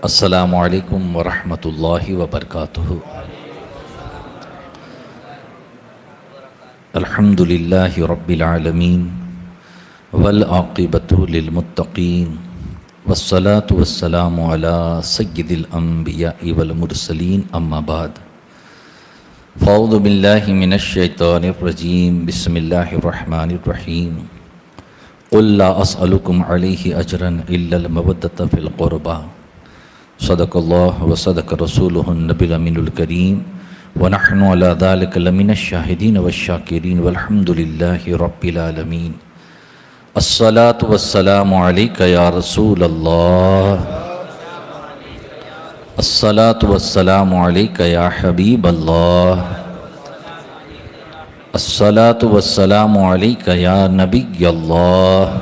السلام علیکم ورحمۃ اللہ وبرکاتہ۔ الحمد للہ رب العالمین والعاقبۃ للمتقین والصلاة والسلام علی سید الانبیاء والمرسلین اما بعد فاعوذ باللہ من الشیطان الرجیم بسم اللہ الرحمن الرحیم قل لا اسألکم علیہ اجرا الا المودۃ فی القربى صدق اللہ وصدق رسولہ النبی الامین الکریم ونحن علی ذلک لمن الشاہدین والشاکرین والحمد للہ رب العالمین۔ الصلاة والسلام علیک یا رسول اللہ، الصلاة والسلام علیک یا حبیب اللہ، الصلاة والسلام علیک یا نبی اللہ،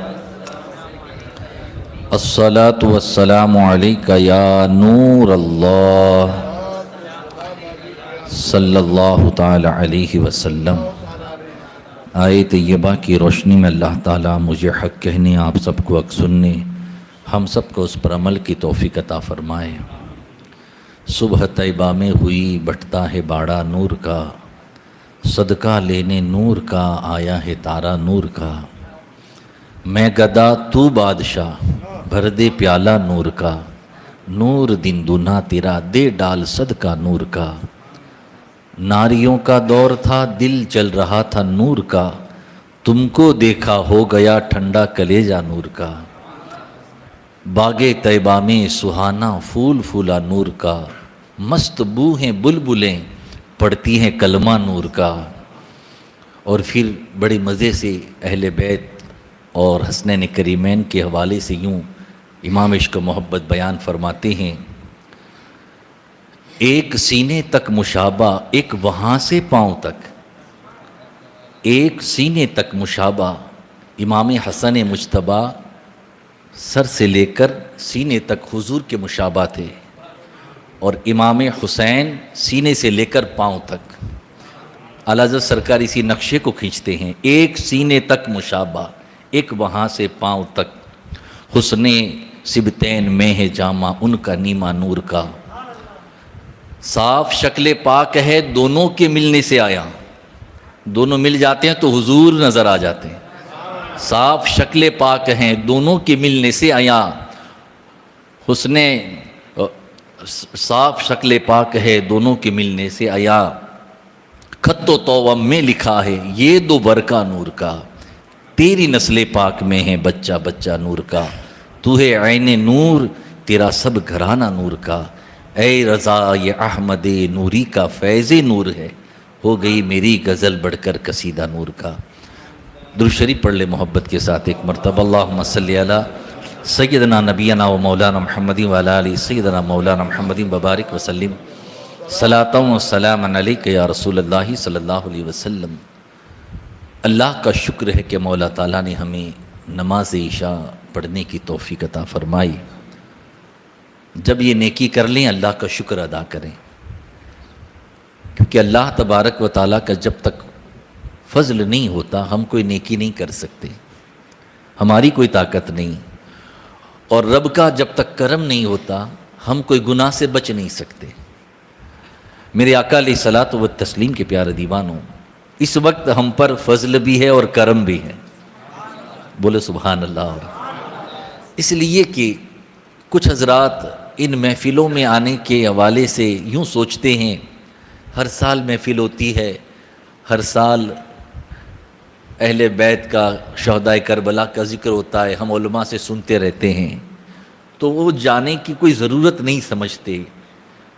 الصلاة والسلام علیک یا نور اللہ صلی اللہ تعالی علیہ وسلم۔ آیت طیبہ کی روشنی میں اللہ تعالیٰ مجھے حق کہنے، آپ سب کو حق سننے، ہم سب کو اس پر عمل کی توفیق عطا فرمائے۔ صبح طیبہ میں ہوئی بٹتا ہے باڑا نور کا، صدقہ لینے نور کا آیا ہے تارا نور کا۔ میں گدا تو بادشاہ بھر دے پیالہ نور کا، نور دن دنا تیرا دے ڈال صدقہ نور کا۔ ناریوں کا دور تھا دل چل رہا تھا نور کا، تم کو دیکھا ہو گیا ٹھنڈا کلیجہ نور کا۔ باغ طیبہ میں سہانا پھول پھولا نور کا، مست بو ہیں بلبلیں پڑھتی ہیں کلمہ نور کا۔ اور پھر بڑے مزے سے اہل بیت اور حسنین کریمین کے حوالے سے یوں امام عشق و محبت بیان فرماتے ہیں، ایک سینے تک مشابہ ایک وہاں سے پاؤں تک، ایک سینے تک مشابہ۔ امام حسن مجتبیٰ سر سے لے کر سینے تک حضور کے مشابہ تھے، اور امام حسین سینے سے لے کر پاؤں تک۔ اعلیٰ حضرت سرکار اسی نقشے کو کھینچتے ہیں، ایک سینے تک مشابہ ایک وہاں سے پاؤں تک، حسن سبتین میں ہے جامع ان کا نیما نور کا۔ صاف شکل پاک ہے دونوں کے ملنے سے آیا، دونوں مل جاتے ہیں تو حضور نظر آ جاتے ہیں۔ صاف شکل پاک ہیں دونوں کے ملنے سے آیا، حسن صاف شکل پاک ہے دونوں کے ملنے سے آیا۔ خط و توام میں لکھا ہے یہ دو برکہ نور کا، تیری نسل پاک میں ہے بچہ بچہ نور کا۔ تو ہے عین نور تیرا سب گھرانہ نور کا، اے رضا یہ احمد نوری کا فیض نور ہے، ہو گئی میری غزل بڑھ کر قصیدہ نور کا۔ درود شریف پڑھ لے محبت کے ساتھ ایک مرتبہ، اللہم صلی علی سیدنا نبینا و مولانا محمد وعلی آلہ سیدنا مولانا محمد وبارک وسلم، صلاۃ و سلام علیک یا رسول اللہ صلی اللہ علیہ وسلم۔ اللہ کا شکر ہے کہ مولا تعالیٰ نے ہمیں نماز عشاء پڑھنے کی توفیق عطا فرمائی۔ جب یہ نیکی کر لیں اللہ کا شکر ادا کریں، کیونکہ اللہ تبارک و تعالیٰ کا جب تک فضل نہیں ہوتا ہم کوئی نیکی نہیں کر سکتے، ہماری کوئی طاقت نہیں، اور رب کا جب تک کرم نہیں ہوتا ہم کوئی گناہ سے بچ نہیں سکتے۔ میرے آقا علیہ الصلوۃ والتسلیم کے پیارے دیوانوں، اس وقت ہم پر فضل بھی ہے اور کرم بھی ہے، بولے سبحان اللہ۔ اس لیے کہ کچھ حضرات ان محفلوں میں آنے کے حوالے سے یوں سوچتے ہیں ہر سال محفل ہوتی ہے، ہر سال اہل بیت کا شہدائے کربلا کا ذکر ہوتا ہے، ہم علماء سے سنتے رہتے ہیں، تو وہ جانے کی کوئی ضرورت نہیں سمجھتے۔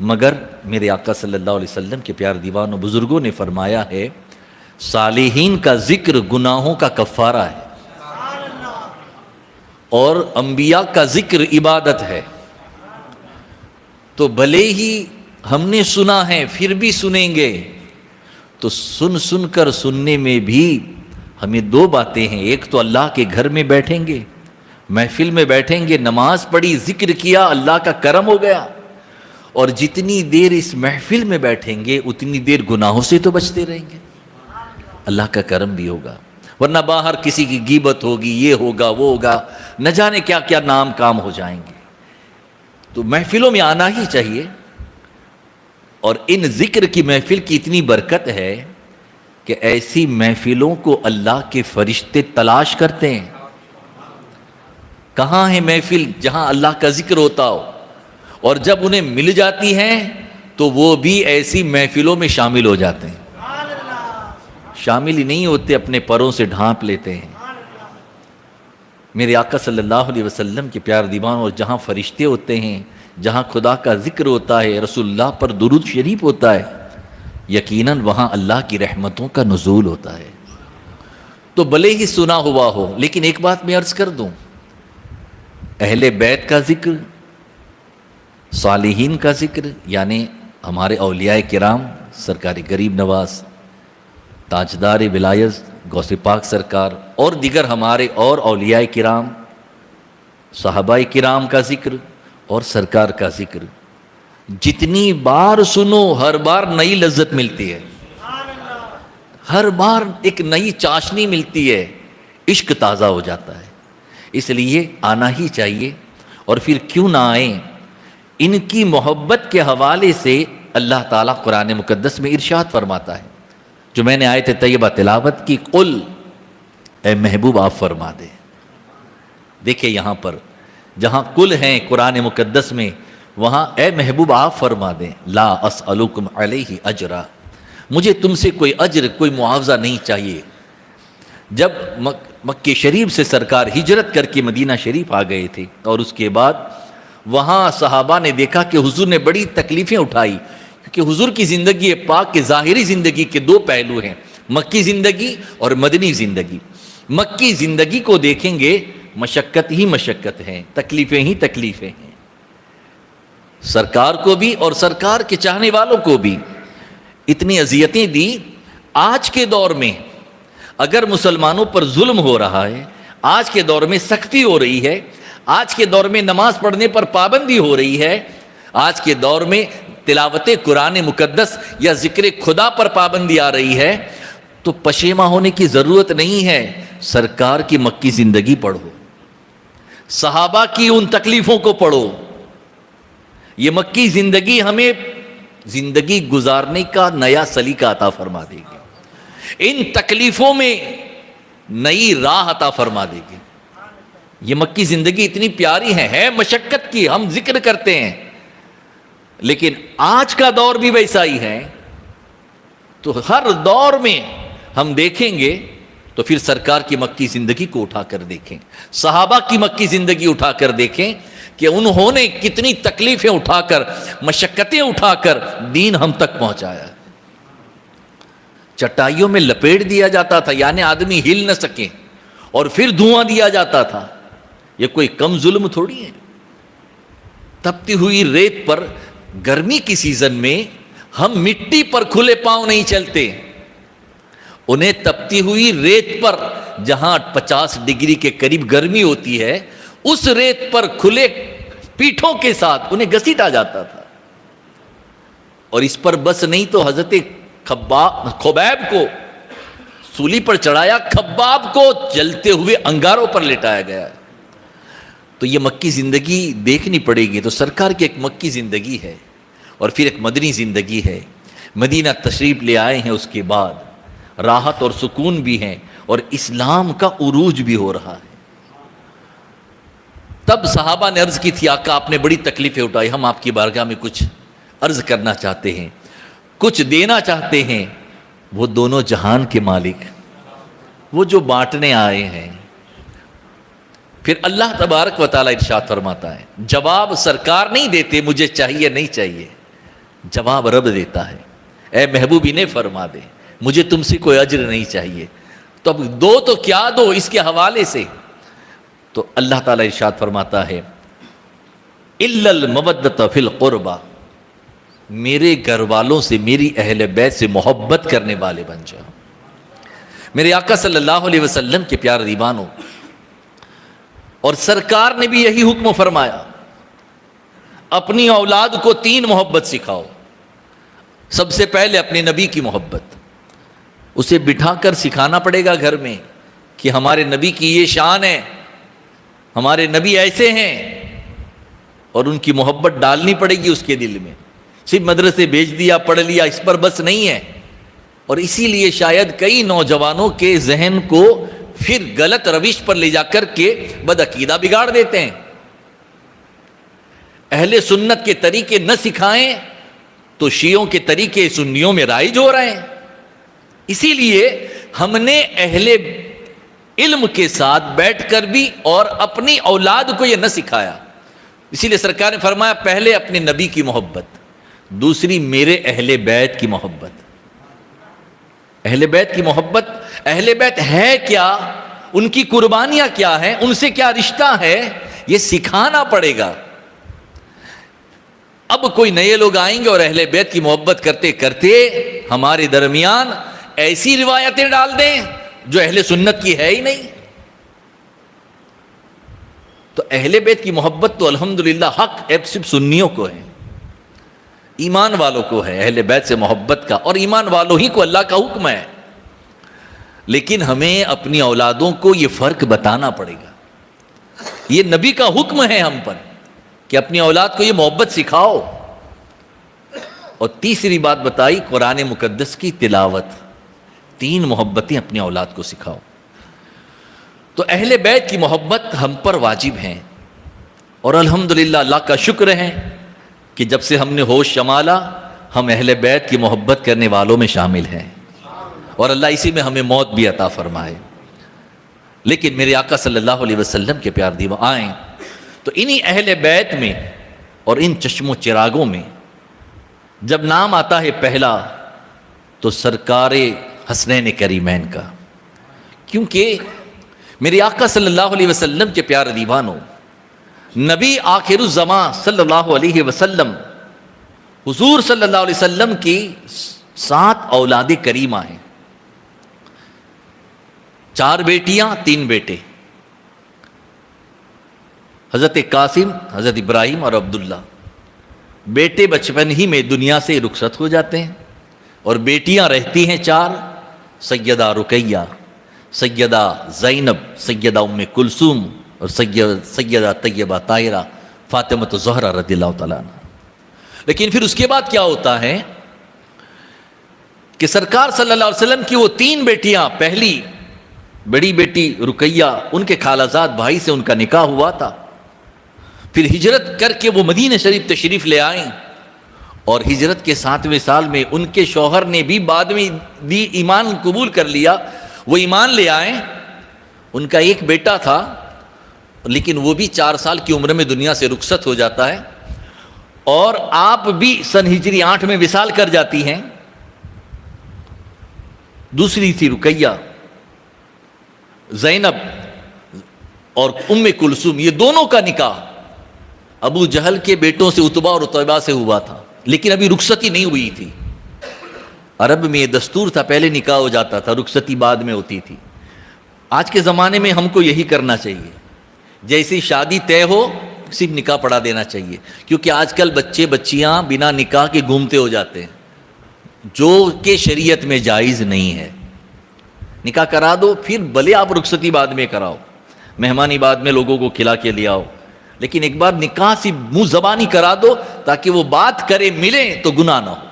مگر میرے آقا صلی اللہ علیہ وسلم کے پیارے دیوانوں بزرگوں نے فرمایا ہے صالحین کا ذکر گناہوں کا کفارہ ہے، اور انبیاء کا ذکر عبادت ہے۔ تو بھلے ہی ہم نے سنا ہے پھر بھی سنیں گے، تو سن سن کر سننے میں بھی ہمیں دو باتیں ہیں، ایک تو اللہ کے گھر میں بیٹھیں گے، محفل میں بیٹھیں گے، نماز پڑھی، ذکر کیا، اللہ کا کرم ہو گیا، اور جتنی دیر اس محفل میں بیٹھیں گے اتنی دیر گناہوں سے تو بچتے رہیں گے، اللہ کا کرم بھی ہوگا۔ ورنہ باہر کسی کی غیبت ہوگی، یہ ہوگا وہ ہوگا، نہ جانے کیا کیا نام کام ہو جائیں گے۔ تو محفلوں میں آنا ہی چاہیے. اور ان ذکر کی محفل کی اتنی برکت ہے کہ ایسی محفلوں کو اللہ کے فرشتے تلاش کرتے ہیں. کہاں ہے محفل جہاں اللہ کا ذکر ہوتا ہو؟ اور جب انہیں مل جاتی ہیں تو وہ بھی ایسی محفلوں میں شامل ہو جاتے ہیں. شامل ہی نہیں ہوتے، اپنے پروں سے ڈھانپ لیتے ہیں. میرے آقا صلی اللہ علیہ وسلم کے پیار دیوان، اور جہاں فرشتے ہوتے ہیں، جہاں خدا کا ذکر ہوتا ہے، رسول اللہ پر درود شریف ہوتا ہے، یقیناً وہاں اللہ کی رحمتوں کا نزول ہوتا ہے. تو بھلے ہی سنا ہوا ہو، لیکن ایک بات میں عرض کر دوں، اہل بیت کا ذکر، صالحین کا ذکر، یعنی ہمارے اولیاء کرام، سرکار غریب نواز، تاجدار ولایت غوث پاک سرکار، اور دیگر ہمارے اور اولیاء کرام، صحابہ کرام کا ذکر اور سرکار کا ذکر، جتنی بار سنو ہر بار نئی لذت ملتی ہے، ہر بار ایک نئی چاشنی ملتی ہے، عشق تازہ ہو جاتا ہے. اس لیے آنا ہی چاہیے. اور پھر کیوں نہ آئیں؟ ان کی محبت کے حوالے سے اللہ تعالیٰ قرآن مقدس میں ارشاد فرماتا ہے، جو میں نے آیت طیبہ تلاوت کی، قل، اے محبوب آپ فرما دے. دیکھیں یہاں پر جہاں قل ہیں قرآن مقدس میں، وہاں اے محبوب آپ فرما دیں، لا اسألکم علیہ اجرا، مجھے تم سے کوئی اجر، کوئی معاوضہ نہیں چاہیے. جب مکہ شریف سے سرکار ہجرت کر کے مدینہ شریف آ گئے تھے، اور اس کے بعد وہاں صحابہ نے دیکھا کہ حضور نے بڑی تکلیفیں اٹھائی، کیونکہ حضور کی زندگی پاک کے ظاہری زندگی کے دو پہلو ہیں، مکی زندگی اور مدنی زندگی. مکی زندگی کو دیکھیں گے، مشقت ہی مشقت ہیں، تکلیفیں ہی تکلیفیں ہیں. سرکار کو بھی اور سرکار کے چاہنے والوں کو بھی اتنی اذیتیں دی. آج کے دور میں اگر مسلمانوں پر ظلم ہو رہا ہے، آج کے دور میں سختی ہو رہی ہے، آج کے دور میں نماز پڑھنے پر پابندی ہو رہی ہے، آج کے دور میں تلاوت قرآن مقدس یا ذکر خدا پر پابندی آ رہی ہے، تو پشیماں ہونے کی ضرورت نہیں ہے. سرکار کی مکی زندگی پڑھو، صحابہ کی ان تکلیفوں کو پڑھو. یہ مکی زندگی ہمیں زندگی گزارنے کا نیا سلیقہ عطا فرما دے گی، ان تکلیفوں میں نئی راہ عطا فرما دے گی. یہ مکی زندگی اتنی پیاری ہے مشقت کی، ہم ذکر کرتے ہیں، لیکن آج کا دور بھی ویسا ہی ہے. تو ہر دور میں ہم دیکھیں گے تو پھر سرکار کی مکی زندگی کو اٹھا کر دیکھیں، صحابہ کی مکی زندگی اٹھا کر دیکھیں کہ انہوں نے کتنی تکلیفیں اٹھا کر، مشقتیں اٹھا کر دین ہم تک پہنچایا. چٹائیوں میں لپیٹ دیا جاتا تھا، یعنی آدمی ہل نہ سکے، اور پھر دھواں دیا جاتا تھا. یہ کوئی کم ظلم تھوڑی ہے. تپتی ہوئی ریت پر گرمی کی سیزن میں ہم مٹی پر کھلے پاؤں نہیں چلتے، انہیں تپتی ہوئی ریت پر جہاں 50 ڈگری کے قریب گرمی ہوتی ہے، اس ریت پر کھلے پیٹھوں کے ساتھ انہیں گھسیٹا جاتا تھا. اور اس پر بس نہیں تو حضرت خبیب کو سولی پر چڑھایا، خباب کو جلتے ہوئے انگاروں پر لٹایا گیا. تو یہ مکی زندگی دیکھنی پڑے گی. تو سرکار کی ایک مکی زندگی ہے، اور پھر ایک مدنی زندگی ہے. مدینہ تشریف لے آئے ہیں، اس کے بعد راحت اور سکون بھی ہیں، اور اسلام کا عروج بھی ہو رہا ہے. تب صحابہ نے عرض کی تھی، آقا آپ نے بڑی تکلیفیں اٹھائی، ہم آپ کی بارگاہ میں کچھ عرض کرنا چاہتے ہیں، کچھ دینا چاہتے ہیں. وہ دونوں جہان کے مالک، وہ جو بانٹنے آئے ہیں. پھر اللہ تبارک و تعالیٰ ارشاد فرماتا ہے، جواب سرکار نہیں دیتے مجھے چاہیے نہیں چاہیے، جواب رب دیتا ہے. اے محبوب انہیں فرما دے مجھے تم سے کوئی اجر نہیں چاہیے. تو اب دو تو کیا دو اس کے حوالے سے. تو اللہ تعالیٰ ارشاد فرماتا ہے، الا المودۃ فی القربى، میرے گھر والوں سے، میری اہل بیت سے محبت کرنے والے بن جاؤ. میرے آقا صلی اللہ علیہ وسلم کے پیارے دیوانوں، اور سرکار نے بھی یہی حکم فرمایا، اپنی اولاد کو 3 محبت سکھاؤ. سب سے پہلے اپنے نبی کی محبت، اسے بٹھا کر سکھانا پڑے گا گھر میں کہ ہمارے نبی کی یہ شان ہے، ہمارے نبی ایسے ہیں. اور ان کی محبت ڈالنی پڑے گی اس کے دل میں. صرف مدرسے بھیج دیا، پڑھ لیا، اس پر بس نہیں ہے. اور اسی لیے شاید کئی نوجوانوں کے ذہن کو پھر غلط روش پر لے جا کر کے بدعقیدہ بگاڑ دیتے ہیں. اہل سنت کے طریقے نہ سکھائیں تو شیعوں کے طریقے سنیوں میں رائج ہو رہے ہیں. اسی لیے ہم نے اہل علم کے ساتھ بیٹھ کر بھی اور اپنی اولاد کو یہ نہ سکھایا. اسی لیے سرکار نے فرمایا پہلے اپنے نبی کی محبت، دوسری میرے اہل بیت کی محبت. اہل بیت کی محبت، اہل بیت ہے کیا، ان کی قربانیاں کیا ہیں، ان سے کیا رشتہ ہے، یہ سکھانا پڑے گا. اب کوئی نئے لوگ آئیں گے اور اہل بیت کی محبت کرتے کرتے ہمارے درمیان ایسی روایتیں ڈال دیں جو اہل سنت کی ہے ہی نہیں. تو اہل بیت کی محبت تو الحمدللہ حق صرف سنیوں کو ہے، ایمان والوں کو ہے اہل بیت سے محبت کا، اور ایمان والوں ہی کو اللہ کا حکم ہے. لیکن ہمیں اپنی اولادوں کو یہ فرق بتانا پڑے گا. یہ نبی کا حکم ہے ہم پر کہ اپنی اولاد کو یہ محبت سکھاؤ. اور تیسری بات بتائی قرآن مقدس کی تلاوت. 3 محبتیں اپنی اولاد کو سکھاؤ. تو اہل بیت کی محبت ہم پر واجب ہے، اور الحمدللہ اللہ کا شکر ہے کہ جب سے ہم نے ہوش سنبھالا ہم اہل بیت کی محبت کرنے والوں میں شامل ہیں، اور اللہ اسی میں ہمیں موت بھی عطا فرمائے. لیکن میرے آقا صلی اللہ علیہ وسلم کے پیار دیوان آئیں تو انہی اہل بیت میں اور ان چشم و چراغوں میں جب نام آتا ہے پہلا تو سرکار حسنین کریمین کا. کیونکہ میرے آقا صلی اللہ علیہ وسلم کے پیار دیوانوں، نبی آخر الزمان صلی اللہ علیہ وسلم، حضور صلی اللہ علیہ وسلم کی 7 اولاد کریمہ ہیں. 4 بیٹیاں 3 بیٹے، حضرت قاسم، حضرت ابراہیم اور عبداللہ. بیٹے بچپن ہی میں دنیا سے رخصت ہو جاتے ہیں، اور بیٹیاں رہتی ہیں 4، سیدہ رقیہ، سیدہ زینب، سیدہ ام کلثوم اور سیدہ طیبہ طاہرہ فاطمہ الزہرا رضی اللہ تعالیٰ عنہ. لیکن پھر اس کے بعد کیا ہوتا ہے کہ سرکار صلی اللہ علیہ وسلم کی وہ 3 بیٹیاں، پہلی بڑی بیٹی رقیہ، ان کے خالہ زاد بھائی سے ان کا نکاح ہوا تھا. پھر ہجرت کر کے وہ مدینہ شریف تشریف لے آئیں، اور ہجرت کے 7ویں سال میں ان کے شوہر نے بھی بعد میں ایمان قبول کر لیا. وہ ایمان لے آئیں. ان کا ایک بیٹا تھا لیکن وہ بھی 4 سال کی عمر میں دنیا سے رخصت ہو جاتا ہے، اور آپ بھی سن ہجری 8 میں وصال کر جاتی ہیں. دوسری تھی رقیہ، زینب اور ام کلثوم، یہ دونوں کا نکاح ابو جہل کے بیٹوں سے عتبہ اور عتیبہ سے ہوا تھا، لیکن ابھی رخصتی نہیں ہوئی تھی. عرب میں یہ دستور تھا، پہلے نکاح ہو جاتا تھا، رخصتی بعد میں ہوتی تھی. آج کے زمانے میں ہم کو یہی کرنا چاہیے، جیسی شادی طے ہو صرف نکاح پڑھا دینا چاہیے. کیونکہ آج کل بچے بچیاں بنا نکاح کے گھومتے ہو جاتے ہیں، جو کہ شریعت میں جائز نہیں ہے. نکاح کرا دو، پھر بھلے آپ رخصتی بعد میں کراؤ، مہمانی بعد میں لوگوں کو کھلا کے لے آؤ، لیکن ایک بار نکاح سے منہ زبانی کرا دو تاکہ وہ بات کرے، ملیں تو گناہ نہ ہو.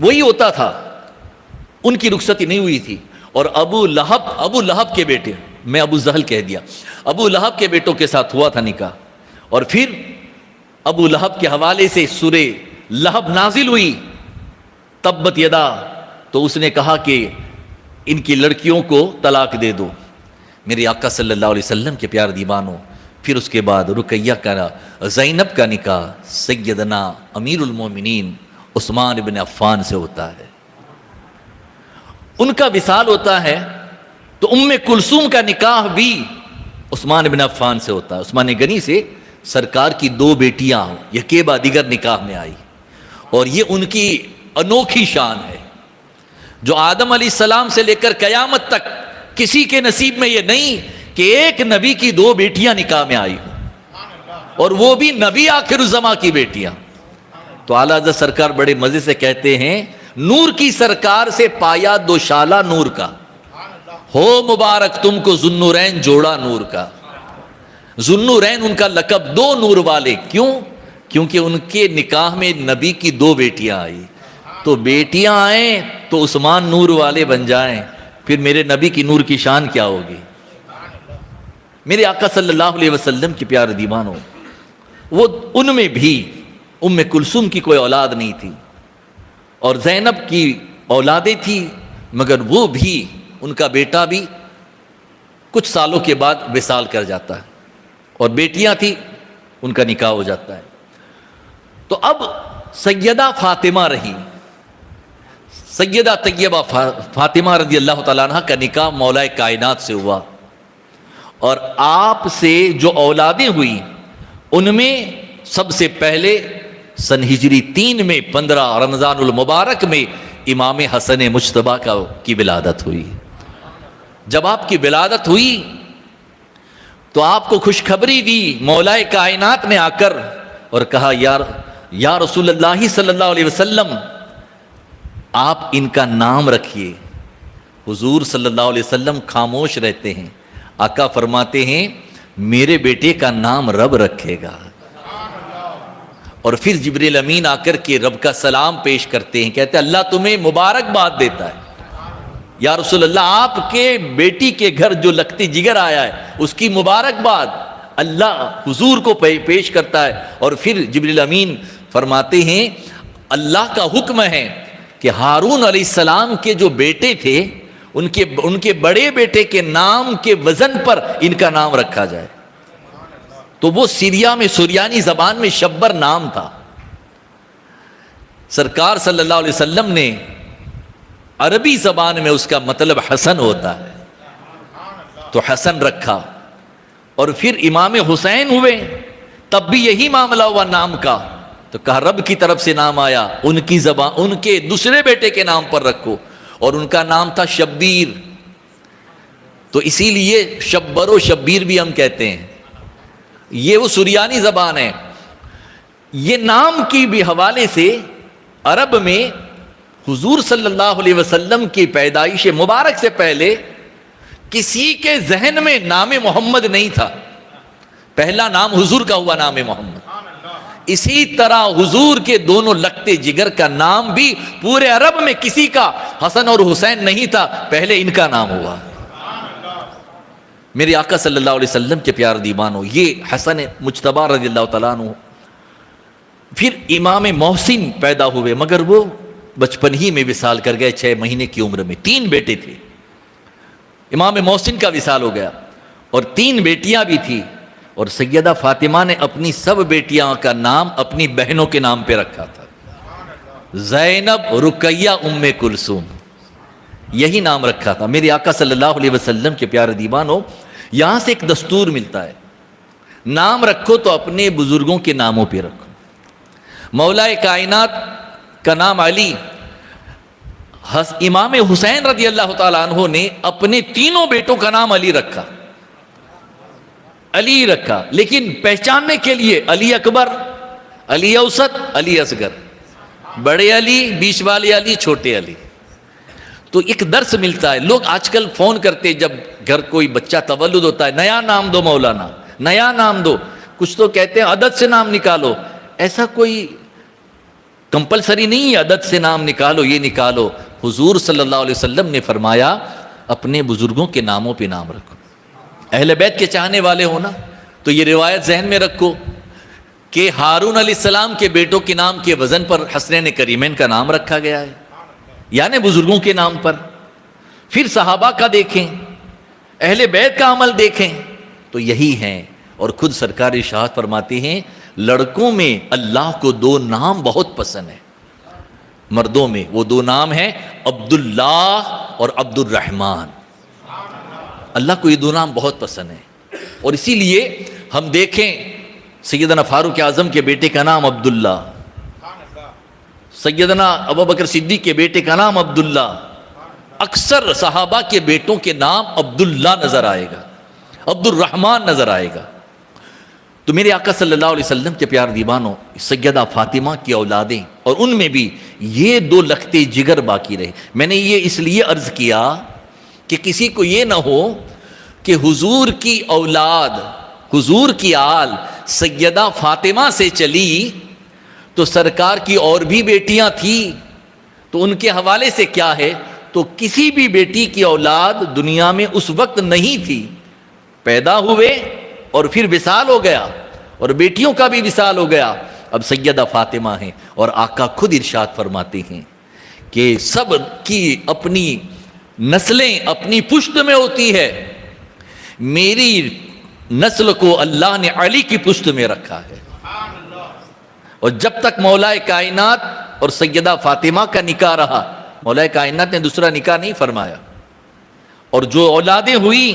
وہی ہوتا تھا، ان کی رخصتی نہیں ہوئی تھی. اور ابو لہب کے بیٹے، میں ابو جہل کہہ دیا، ابو لہب کے بیٹوں کے ساتھ ہوا تھا نکاح. اور پھر ابو لہب کے حوالے سے سورہ لہب نازل ہوئی، تبت یدا، تو اس نے کہا کہ ان کی لڑکیوں کو طلاق دے دو. میرے آقا صلی اللہ علیہ وسلم کے پیار دیوانوں، پھر اس کے بعد رقیہ کا، زینب کا نکاح سیدنا امیر المومنین عثمان بن عفان سے ہوتا ہے. ان کا وصال ہوتا ہے تو ام کلثوم کا نکاح بھی عثمان بن عفان سے ہوتا ہے. عثمان غنی سے سرکار کی 2 بیٹیاں یکے بعد دیگر نکاح میں آئی، اور یہ ان کی انوکھی شان ہے جو آدم علیہ السلام سے لے کر قیامت تک کسی کے نصیب میں یہ نہیں کہ ایک نبی کی 2 بیٹیاں نکاح میں آئی ہوں، اور وہ بھی نبی آخر الزمان کی بیٹیاں. تو اعلیٰ حضرت سرکار بڑے مزے سے کہتے ہیں، نور کی سرکار سے پایا 2 شالہ نور کا، ہو مبارک تم کو ذوالنورین جوڑا نور کا. ذوالنورین ان کا لقب، دو نور والے، کیوں؟ کیونکہ ان کے نکاح میں نبی کی دو بیٹیاں آئی، تو بیٹیاں آئیں تو عثمان نور والے بن جائیں، پھر میرے نبی کی نور کی شان کیا ہوگی؟ میرے آقا صلی اللہ علیہ وسلم کے پیارے دیوانوں، وہ ان میں بھی ام کلثوم کی کوئی اولاد نہیں تھی، اور زینب کی اولادیں تھی، مگر وہ بھی، ان کا بیٹا بھی کچھ سالوں کے بعد وصال کر جاتا ہے، اور بیٹیاں تھی ان کا نکاح ہو جاتا ہے۔ تو اب سیدہ فاطمہ رہی، سیدہ طیبہ فاطمہ رضی اللہ تعالیٰ عنہ کا نکاح مولا کائنات سے ہوا، اور آپ سے جو اولادیں ہوئی ان میں سب سے پہلے سن ہجری 3 میں 15 رمضان المبارک میں امام حسن مجتبیٰ کی ولادت ہوئی۔ جب آپ کی ولادت ہوئی تو آپ کو خوشخبری دی مولا کائنات نے آ کر، اور کہا یا رسول اللہ صلی اللہ علیہ وسلم، آپ ان کا نام رکھیے۔ حضور صلی اللہ علیہ وسلم خاموش رہتے ہیں، آقا فرماتے ہیں میرے بیٹے کا نام رب رکھے گا، اور پھر جبریل امین آ کر کے رب کا سلام پیش کرتے ہیں، کہتے ہیں اللہ تمہیں مبارکباد دیتا ہے یا رسول اللہ، آپ کے بیٹی کے گھر جو لختی جگر آیا ہے اس کی مبارکباد اللہ حضور کو پیش کرتا ہے۔ اور پھر جبریل امین فرماتے ہیں اللہ کا حکم ہے کہ ہارون علیہ السلام کے جو بیٹے تھے ان کے بڑے بیٹے کے نام کے وزن پر ان کا نام رکھا جائے، تو وہ سیریا میں سریانی زبان میں شبر نام تھا۔ سرکار صلی اللہ علیہ وسلم نے عربی زبان میں اس کا مطلب حسن ہوتا ہے، تو حسن رکھا، اور پھر امام حسین ہوئے تب بھی یہی معاملہ ہوا نام کا، تو کہا رب کی طرف سے نام آیا، ان کی زبان ان کے دوسرے بیٹے کے نام پر رکھو، اور ان کا نام تھا شبیر، تو اسی لیے شبر و شبیر بھی ہم کہتے ہیں، یہ وہ سریانی زبان ہے۔ یہ نام کی بھی حوالے سے عرب میں حضور صلی اللہ علیہ وسلم کی پیدائش مبارک سے پہلے کسی کے ذہن میں نام محمد نہیں تھا، پہلا نام حضور کا ہوا نام محمد۔ اسی طرح حضور کے دونوں لگتے جگر کا نام بھی پورے عرب میں کسی کا حسن اور حسین نہیں تھا، پہلے ان کا نام ہوا۔ میرے آقا صلی اللہ علیہ وسلم کے پیار دیوانوں، یہ حسن مجتبیٰ رضی اللہ تعالیٰ عنہ، پھر امام محسن پیدا ہوئے، مگر وہ بچپن ہی میں وصال کر گئے، 6 مہینے کی عمر میں۔ 3 بیٹے تھے، امام محسن کا وصال ہو گیا، اور 3 بیٹیاں بھی تھیں، اور سیدہ فاطمہ نے اپنی سب بیٹیاں کا نام اپنی بہنوں کے نام پہ رکھا تھا، زینب، رقیہ، ام کلثوم، یہی نام رکھا تھا۔ میرے آقا صلی اللہ علیہ وسلم کے پیارے دیوانوں، یہاں سے ایک دستور ملتا ہے، نام رکھو تو اپنے بزرگوں کے ناموں پہ رکھو۔ مولا کائنات کا نام علی، امام حسین رضی اللہ تعالیٰ عنہ نے اپنے 3 بیٹوں کا نام علی رکھا، علی رکھا، لیکن پہچاننے کے لیے علی اکبر، علی اوسط، علی اصغر، بڑے علی، بیچ والے علی، چھوٹے علی۔ تو ایک درس ملتا ہے، لوگ آج کل فون کرتے جب گھر کوئی بچہ تولد ہوتا ہے، نیا نام دو مولانا، نیا نام دو، کچھ تو کہتے ہیں عدد سے نام نکالو، ایسا کوئی کمپلسری نہیں ہے عدد سے نام نکالو، یہ نکالو۔ حضور صلی اللہ علیہ وسلم نے فرمایا اپنے بزرگوں کے ناموں پہ نام رکھو۔ اہل بیت کے چاہنے والے ہونا تو یہ روایت ذہن میں رکھو کہ ہارون علیہ السلام کے بیٹوں کے نام کے وزن پر حسنین کریمین کا نام رکھا گیا ہے، یعنی بزرگوں کے نام پر۔ پھر صحابہ کا دیکھیں، اہل بیت کا عمل دیکھیں تو یہی ہیں، اور خود سرکار ارشاد فرماتے ہیں لڑکوں میں اللہ کو 2 نام بہت پسند ہیں، مردوں میں وہ 2 نام ہیں عبداللہ اور عبد الرحمن۔ اللہ کو یہ 2 نام بہت پسند ہیں، اور اسی لیے ہم دیکھیں سیدنا فاروق اعظم کے بیٹے کا نام عبداللہ، سیدنا ابوبکر صدیق کے بیٹے کا نام عبداللہ، اکثر صحابہ کے بیٹوں کے نام عبداللہ نظر آئے گا، عبد الرحمن نظر آئے گا۔ تو میرے آقا صلی اللہ علیہ وسلم کے پیار دیوانوں، سیدہ فاطمہ کی اولادیں، اور ان میں بھی یہ 2 لختے جگر باقی رہے۔ میں نے یہ اس لیے عرض کیا کہ کسی کو یہ نہ ہو کہ حضور کی اولاد حضور کی آل سیدہ فاطمہ سے چلی تو سرکار کی اور بھی بیٹیاں تھیں، تو ان کے حوالے سے کیا ہے، تو کسی بھی بیٹی کی اولاد دنیا میں اس وقت نہیں تھی، پیدا ہوئے اور پھر وصال ہو گیا، اور بیٹیوں کا بھی وصال ہو گیا، اب سیدہ فاطمہ ہیں، اور آقا خود ارشاد فرماتے ہیں کہ سب کی اپنی نسلیں اپنی پشت میں ہوتی ہے، میری نسل کو اللہ نے علی کی پشت میں رکھا ہے، اور جب تک مولا کائنات اور سیدہ فاطمہ کا نکاح رہا، مولا کائنات نے دوسرا نکاح نہیں فرمایا، اور جو اولادیں ہوئی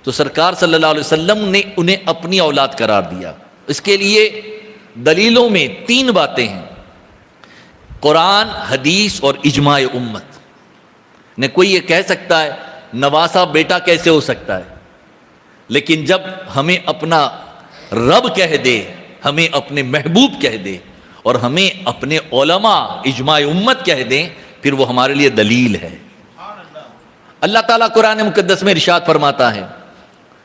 تو سرکار صلی اللہ علیہ وسلم نے انہیں اپنی اولاد قرار دیا۔ اس کے لیے دلیلوں میں 3 باتیں ہیں، قرآن، حدیث اور اجماع امت۔ نہ کوئی یہ کہہ سکتا ہے نواسا بیٹا کیسے ہو سکتا ہے، لیکن جب ہمیں اپنا رب کہہ دے، ہمیں اپنے محبوب کہہ دے، اور ہمیں اپنے علماء اجماع امت کہہ دیں، پھر وہ ہمارے لیے دلیل ہے۔ اللہ تعالیٰ قرآن مقدس میں ارشاد فرماتا ہے،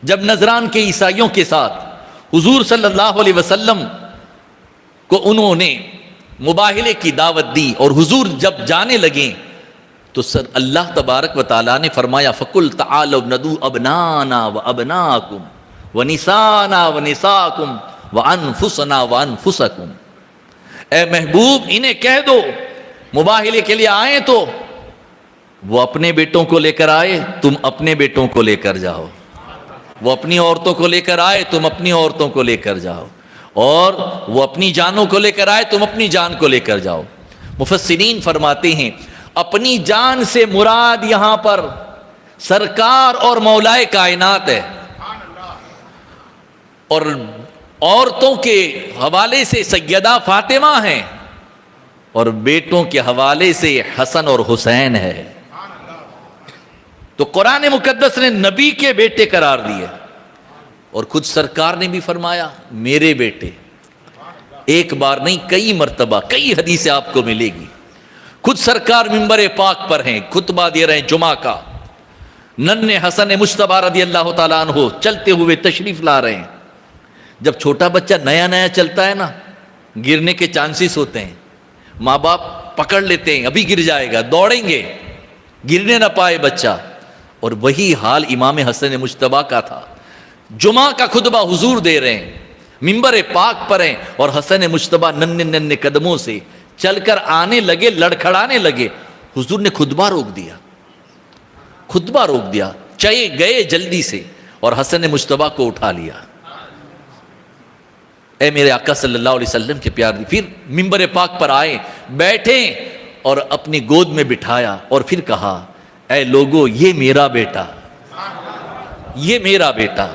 جب نذران کے عیسائیوں کے ساتھ حضور صلی اللہ علیہ وسلم کو انہوں نے مباہلے کی دعوت دی اور حضور جب جانے لگیں تو اللہ تبارک و تعالیٰ نے فرمایا فَقُلْ تَعَالَوْا نَدْعُوا أَبْنَاءَنَا وَأَبْنَاءَكُمْ وَنِسَاءَنَا وَنِسَاءَكُمْ وَأَنفُسَنَا وَأَنفُسَكُمْ، اے محبوب انہیں کہہ دو مباہلے کے لیے آئیں تو وہ اپنے بیٹوں کو لے کر آئے، تم اپنے بیٹوں کو لے کر جاؤ، وہ اپنی عورتوں کو لے کر آئے، تم اپنی عورتوں کو لے کر جاؤ، اور وہ اپنی جانوں کو لے کر آئے، تم اپنی جان کو لے کر جاؤ۔ مفسرین فرماتے ہیں اپنی جان سے مراد یہاں پر سرکار اور مولائے کائنات ہے، اور عورتوں کے حوالے سے سیدہ فاطمہ ہیں، اور بیٹوں کے حوالے سے حسن اور حسین ہے۔ تو قرآن مقدس نے نبی کے بیٹے قرار دیے، اور خود سرکار نے بھی فرمایا میرے بیٹے، ایک بار نہیں کئی مرتبہ، کئی حدیثیں آپ کو ملے گی۔ خود سرکار منبر پاک پر ہیں، خطبہ دے رہے ہیں جمعہ کا، ننھے حسن مجتبیٰ رضی اللہ تعالیٰ عنہ چلتے ہوئے تشریف لا رہے ہیں۔ جب چھوٹا بچہ نیا نیا چلتا ہے نا، گرنے کے چانسز ہوتے ہیں، ماں باپ پکڑ لیتے ہیں ابھی گر جائے گا، دوڑیں گے گرنے نہ پائے بچہ، اور وہی حال امام حسن مجتبیٰ کا تھا۔ جمعہ کا خطبہ حضور دے رہے ہیں، منبر پاک پر ہیں، اور حسن مجتبیٰ ننھے ننھے قدموں سے چل کر آنے لگے، لڑکھڑانے لگے، حضور نے خطبہ روک دیا، خطبہ روک دیا، چلے گئے جلدی سے اور حسن مجتبیٰ کو اٹھا لیا۔ اے میرے آقا صلی اللہ علیہ وسلم کے پیار دی، پھر منبر پاک پر آئے، بیٹھے اور اپنی گود میں بٹھایا، اور پھر کہا اے لوگو یہ میرا بیٹا، یہ میرا بیٹا،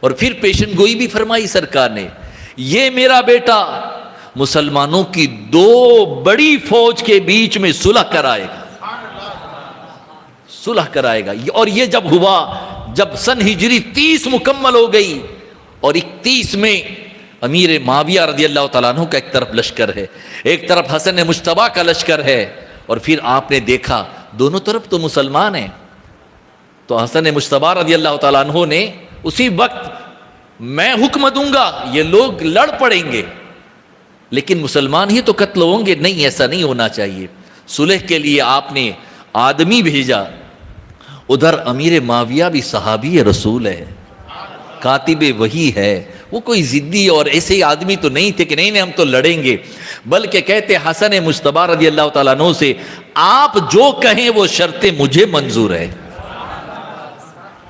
اور پھر پیشن گوئی بھی فرمائی سرکار نے، یہ میرا بیٹا مسلمانوں کی 2 بڑی فوج کے بیچ میں صلح کرائے گا، صلح کرائے گا۔ اور یہ جب ہوا، جب سن ہجری 30 مکمل ہو گئی، اور 31 میں امیر معاویہ رضی اللہ تعالیٰ عنہ کا ایک طرف لشکر ہے، ایک طرف حسن مجتبیٰ کا لشکر ہے، اور پھر آپ نے دیکھا دونوں طرف تو مسلمان ہیں، تو حسن مجتبیٰ رضی اللہ تعالیٰ عنہ نے اسی وقت میں حکم دوں گا یہ لوگ لڑ پڑیں گے لیکن مسلمان ہی تو قتل ہوں گے، نہیں ایسا نہیں ہونا چاہیے۔ صلح کے لیے آپ نے آدمی بھیجا، ادھر امیر معاویہ بھی صحابی رسول ہے، کاتب وحی ہے، وہ کوئی ضدی اور ایسے آدمی تو نہیں تھے کہ نہیں ہم تو لڑیں گے، بلکہ کہتے حسن مجتبیٰ رضی اللہ تعالیٰ عنہ سے آپ جو کہیں وہ شرطیں مجھے منظور ہے،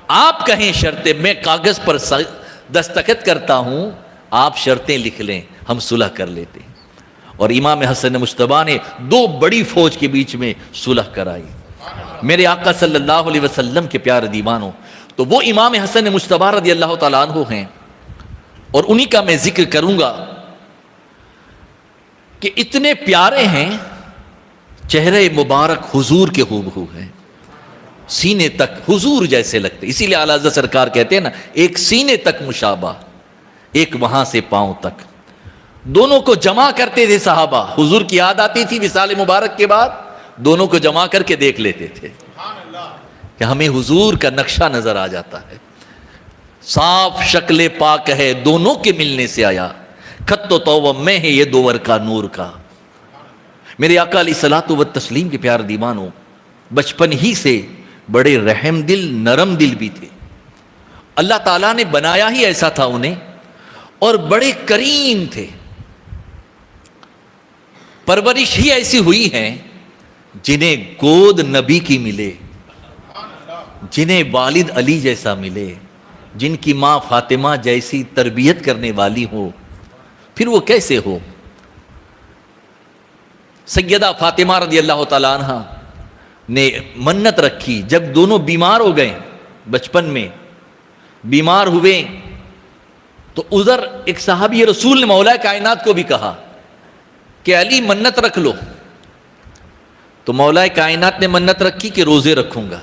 آپ کہیں شرطیں، میں کاغذ پر دستخط کرتا ہوں، آپ شرطیں لکھ لیں، ہم صلح کر لیتے ہیں۔ اور امام حسن مجتبیٰ نے 2 بڑی فوج کے بیچ میں صلح کرائی۔ میرے آقا صلی اللہ علیہ وسلم کے پیارے دیوانوں، تو وہ امام حسن مجتبیٰ رضی اللہ تعالیٰ عنہ ہیں، اور انہی کا میں ذکر کروں گا کہ اتنے پیارے ہیں، چہرے مبارک حضور کے ہو ہیں، سینے تک حضور جیسے لگتے، اسی لیے اعلیٰ حضرت سرکار کہتے ہیں نا ایک سینے تک مشابہ، ایک وہاں سے پاؤں تک، دونوں کو جمع کرتے تھے صحابہ، حضور کی یاد آتی تھی وصال مبارک کے بعد، دونوں کو جمع کر کے دیکھ لیتے تھے کہ ہمیں حضور کا نقشہ نظر آ جاتا ہے۔ صاف شکل پاک ہے دونوں کے ملنے سے آیا، خط و توبہ میں ہے یہ دوور کا نور کا۔ میرے آقا علیہ الصلوۃ والتسلیم کے پیارے دیوانوں، بچپن ہی سے بڑے رحم دل نرم دل بھی تھے، اللہ تعالیٰ نے بنایا ہی ایسا تھا انہیں، اور بڑے کریم تھے، پرورش ہی ایسی ہوئی ہے جنہیں گود نبی کی ملے، جنہیں والد علی جیسا ملے، جن کی ماں فاطمہ جیسی تربیت کرنے والی ہو، پھر وہ کیسے ہو؟ سیدہ فاطمہ رضی اللہ تعالیٰ عنہ نے منت رکھی، جب دونوں بیمار ہو گئے، بچپن میں بیمار ہوئے، تو ادھر ایک صحابی رسول نے مولا کائنات کو بھی کہا کہ علی منت رکھ لو، تو مولا کائنات نے منت رکھی کہ روزے رکھوں گا،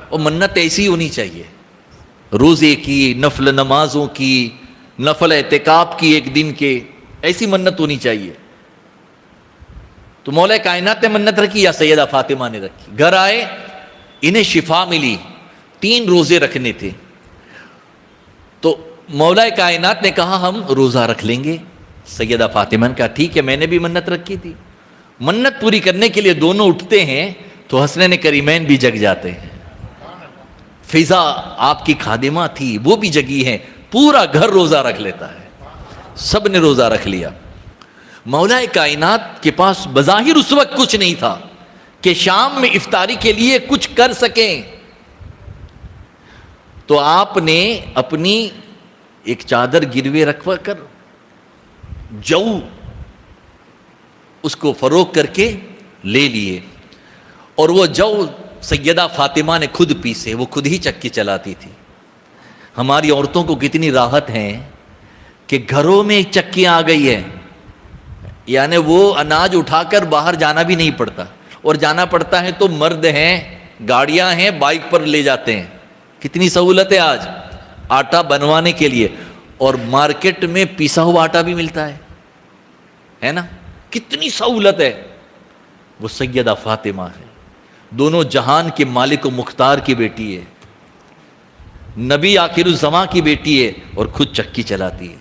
اور منت ایسی ہونی چاہیے، روزے کی، نفل نمازوں کی، نفل اعتکاف کی، ایک دن کے، ایسی منت ہونی چاہیے۔ تو مولا کائنات نے منت رکھی یا سیدہ فاطمہ نے رکھی؟ گھر آئے، انہیں شفا ملی، 3 روزے رکھنے تھے، تو مولا کائنات نے کہا ہم روزہ رکھ لیں گے۔ سیدہ فاطمہ نے کہا ٹھیک ہے، میں نے بھی منت رکھی تھی۔ منت پوری کرنے کے لیے دونوں اٹھتے ہیں تو حسنین کریمین بھی جگ جاتے ہیں، فضا آپ کی خادمہ تھی وہ بھی جگی ہے، پورا گھر روزہ رکھ لیتا ہے، سب نے روزہ رکھ لیا۔ مولا کائنات کے پاس بظاہر اس وقت کچھ نہیں تھا کہ شام میں افطاری کے لیے کچھ کر سکیں، تو آپ نے اپنی ایک چادر گروے رکھوا کر جو اس کو فروخت کر کے لے لیے، اور وہ جو سیدہ فاطمہ نے خود پیسے، وہ خود ہی چکی چلاتی تھی۔ ہماری عورتوں کو کتنی راحت ہے کہ گھروں میں چکیاں آ گئی ہے، یعنی وہ اناج اٹھا کر باہر جانا بھی نہیں پڑتا، اور جانا پڑتا ہے تو مرد ہیں، گاڑیاں ہیں، بائک پر لے جاتے ہیں۔ کتنی سہولت ہے آج آٹا بنوانے کے لیے، اور مارکیٹ میں پیسا ہوا آٹا بھی ملتا ہے نا، کتنی سہولت ہے۔ وہ سیدہ فاطمہ ہے، دونوں جہان کے مالک و مختار کی بیٹی ہے، نبی آخر الزماں کی بیٹی ہے، اور خود چکی چلاتی ہے۔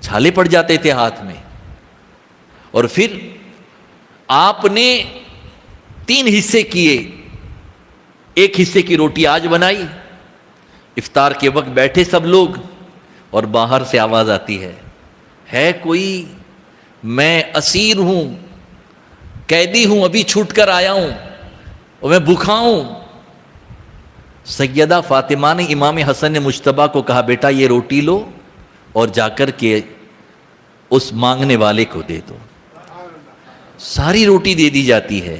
چھالے پڑ جاتے تھے ہاتھ میں، اور پھر آپ نے 3 حصے کیے، ایک حصے کی روٹی آج بنائی، افطار کے وقت بیٹھے سب لوگ، اور باہر سے آواز آتی ہے کوئی؟ میں اسیر ہوں، قیدی ہوں، ابھی چھوٹ کر آیا ہوں، اور میں بھوکا ہوں۔ سیدہ فاطمہ نے امام حسن مجتبیٰ کو کہا بیٹا یہ روٹی لو اور جا کر کے اس مانگنے والے کو دے دو۔ ساری روٹی دے دی جاتی ہے،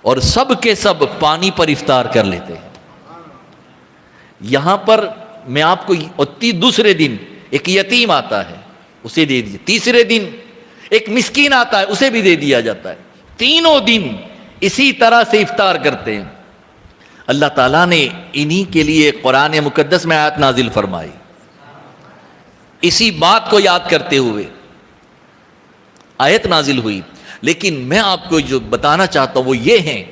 اور سب کے سب پانی پر افطار کر لیتے ہیں۔ یہاں پر میں آپ کو دوسرے دن ایک یتیم آتا ہے، اسے دے دیجیے، تیسرے دن ایک مسکین آتا ہے، اسے بھی دے دیا جاتا ہے، تینوں دن اسی طرح سے افطار کرتے ہیں۔ اللہ تعالیٰ نے انہی کے لیے قرآن مقدس میں آیت نازل فرمائی، اسی بات کو یاد کرتے ہوئے آیت نازل ہوئی۔ لیکن میں آپ کو جو بتانا چاہتا ہوں وہ یہ ہے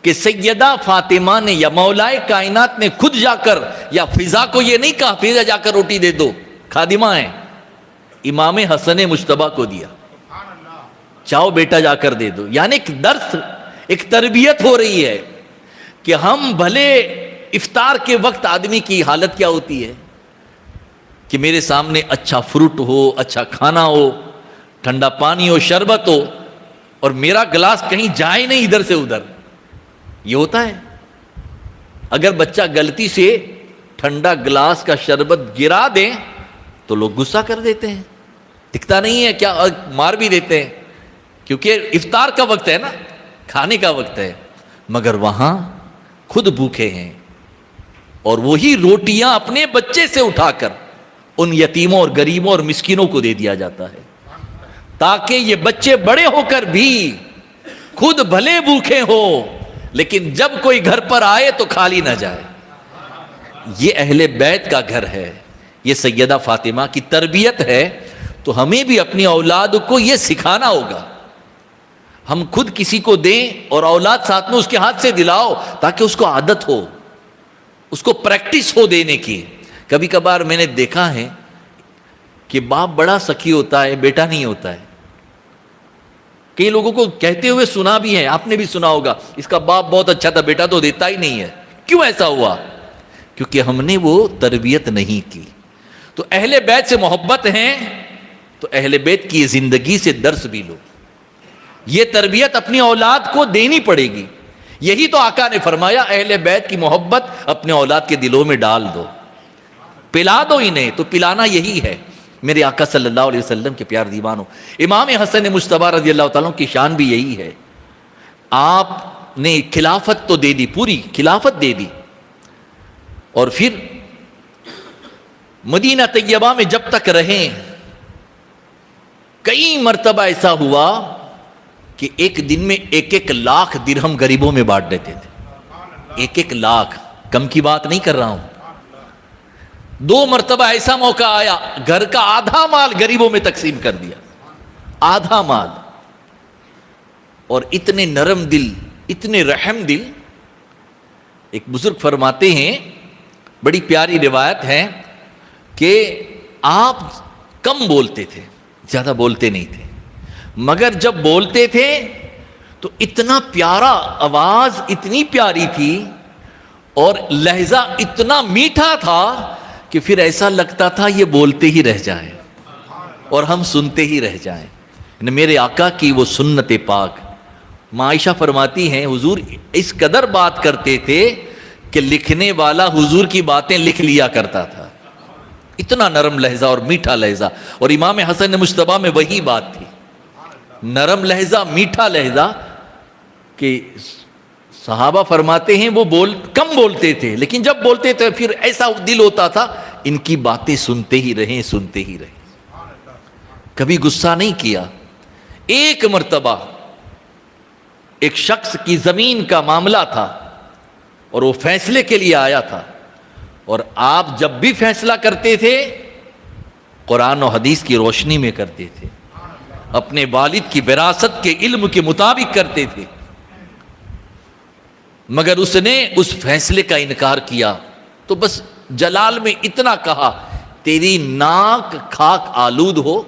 کہ سیدہ فاطمہ نے یا مولا کائنات نے خود جا کر، یا فضا کو یہ نہیں کہا فضا جا کر روٹی دے دو، خادمہ ہیں، امام حسن مجتبیٰ کو دیا، چاہو بیٹا جا کر دے دو۔ یعنی ایک درس، ایک تربیت ہو رہی ہے کہ ہم بھلے افطار کے وقت آدمی کی حالت کیا ہوتی ہے کہ میرے سامنے اچھا فروٹ ہو، اچھا کھانا ہو، ٹھنڈا پانی ہو، شربت ہو، اور میرا گلاس کہیں جائے نہیں ادھر سے ادھر۔ یہ ہوتا ہے، اگر بچہ غلطی سے ٹھنڈا گلاس کا شربت گرا دیں تو لوگ غصہ کر دیتے ہیں، دکھتا نہیں ہے کیا، مار بھی دیتے ہیں، کیونکہ افطار کا وقت ہے نا، کھانے کا وقت ہے۔ مگر وہاں خود بھوکے ہیں، اور وہی روٹیاں اپنے بچے سے اٹھا کر ان یتیموں اور غریبوں اور مسکینوں کو دے دیا جاتا ہے، تاکہ یہ بچے بڑے ہو کر بھی خود بھلے بھوکے ہو لیکن جب کوئی گھر پر آئے تو خالی نہ جائے۔ یہ اہل بیت کا گھر ہے، یہ سیدہ فاطمہ کی تربیت ہے، تو ہمیں بھی اپنی اولاد کو یہ سکھانا ہوگا۔ ہم خود کسی کو دیں اور اولاد ساتھ میں اس کے ہاتھ سے دلاؤ تاکہ اس کو عادت ہو، اس کو پریکٹس ہو دینے کی. کبھی کبھار میں نے دیکھا ہے کہ باپ بڑا سخی ہوتا ہے، بیٹا نہیں ہوتا ہے. کئی لوگوں کو کہتے ہوئے سنا بھی ہے، آپ نے بھی سنا ہوگا، اس کا باپ بہت اچھا تھا، بیٹا تو دیتا ہی نہیں ہے. کیوں ایسا ہوا؟ کیونکہ ہم نے وہ تربیت نہیں کی. تو اہل بیت سے محبت ہیں تو اہل بیت کی زندگی سے درس بھی لو. یہ تربیت اپنی اولاد کو دینی پڑے گی. یہی تو آقا نے فرمایا اہل بیت کی محبت اپنے اولاد کے دلوں میں ڈال دو، پلا دو انہیں. تو پلانا یہی ہے. میرے آقا صلی اللہ علیہ وسلم کے پیار دیوانوں، امام حسن مجتبی رضی اللہ تعالیٰ کی شان بھی یہی ہے. آپ نے خلافت تو دے دی، پوری خلافت دے دی، اور پھر مدینہ طیبہ میں جب تک رہیں کئی مرتبہ ایسا ہوا کہ ایک دن میں 1,00,000 درہم غریبوں میں بانٹ دیتے تھے. 1,00,000، کم کی بات نہیں کر رہا ہوں. 2 مرتبہ ایسا موقع آیا گھر کا آدھا مال غریبوں میں تقسیم کر دیا، آدھا مال. اور اتنے نرم دل، اتنے رحم دل. ایک بزرگ فرماتے ہیں، بڑی پیاری روایت ہے کہ آپ کم بولتے تھے، زیادہ بولتے نہیں تھے، مگر جب بولتے تھے تو اتنا پیارا آواز، اتنی پیاری تھی اور لہجہ اتنا میٹھا تھا کہ پھر ایسا لگتا تھا یہ بولتے ہی رہ جائیں اور ہم سنتے ہی رہ جائیں. میرے آقا کی وہ سنت پاک. ماں عائشہ فرماتی ہیں حضور اس قدر بات کرتے تھے کہ لکھنے والا حضور کی باتیں لکھ لیا کرتا تھا. اتنا نرم لہجہ اور میٹھا لہجہ. اور امام حسن مجتبی میں وہی بات تھی، نرم لہجہ، میٹھا لہجہ. کہ صحابہ فرماتے ہیں وہ کم بولتے تھے، لیکن جب بولتے تھے پھر ایسا دل ہوتا تھا ان کی باتیں سنتے ہی رہیں، سنتے ہی رہیں. کبھی غصہ نہیں کیا. ایک مرتبہ ایک شخص کی زمین کا معاملہ تھا اور وہ فیصلے کے لیے آیا تھا، اور آپ جب بھی فیصلہ کرتے تھے قرآن و حدیث کی روشنی میں کرتے تھے، اپنے والد کی وراثت کے علم کے مطابق کرتے تھے. مگر اس نے اس فیصلے کا انکار کیا تو بس جلال میں اتنا کہا تیری ناک خاک آلود ہو،